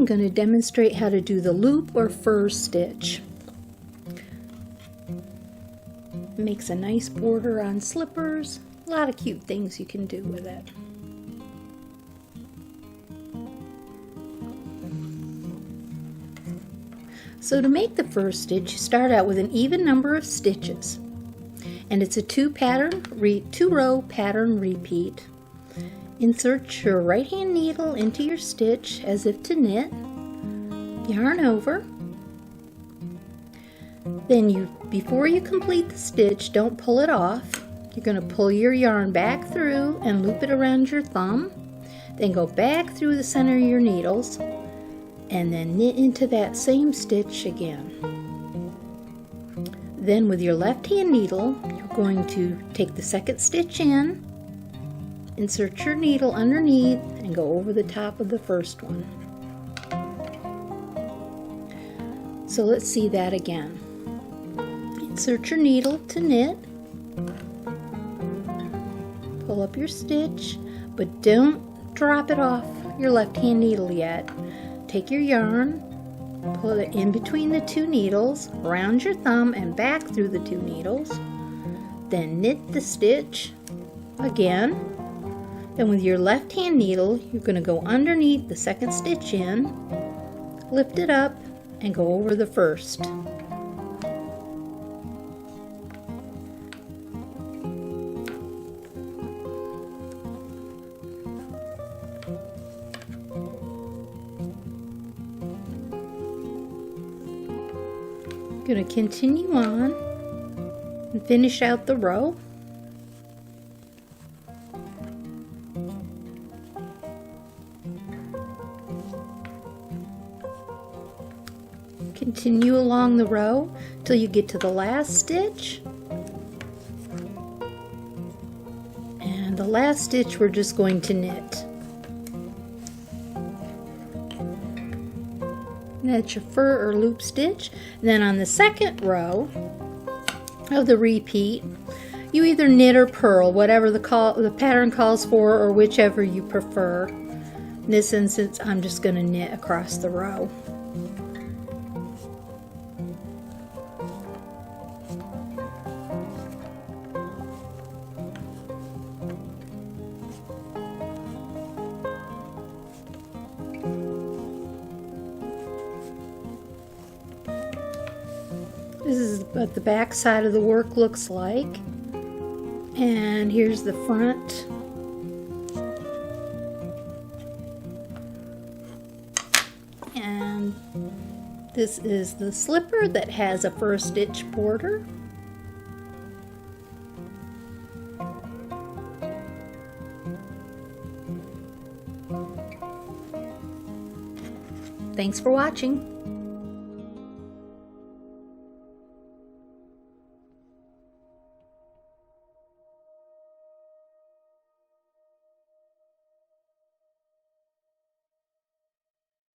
going to demonstrate how to do the loop or fur stitch. It makes a nice border on slippers. A lot of cute things you can do with it. So to make the fur stitch, you start out with an even number of stitches, and it's a two row pattern repeat. Insert your right hand needle into your stitch as if to knit, yarn over. Then before you complete the stitch, don't pull it off. You're going to pull your yarn back through and loop it around your thumb. Then go back through the center of your needles and then knit into that same stitch again. Then with your left hand needle, you're going to take the second stitch in, insert your needle underneath, and go over the top of the first one. So let's see that again. Insert your needle to knit, pull up your stitch, but don't drop it off your left hand needle yet. Take your yarn, pull it in between the two needles, around your thumb and back through the two needles. Then knit the stitch again. Then with your left hand needle, you're going to go underneath the second stitch in, lift it up, and go over the first. Going to continue on and finish out the row. Continue along the row till you get to the last stitch. And the last stitch we're just going to knit. That's your fur or loop stitch. And then on the second row of the repeat, you either knit or purl, whatever the pattern calls for, or whichever you prefer. In this instance, I'm just going to knit across the row. This is what the back side of the work looks like, and here's the front. And this is the slipper that has a fur stitch border. Thanks for watching.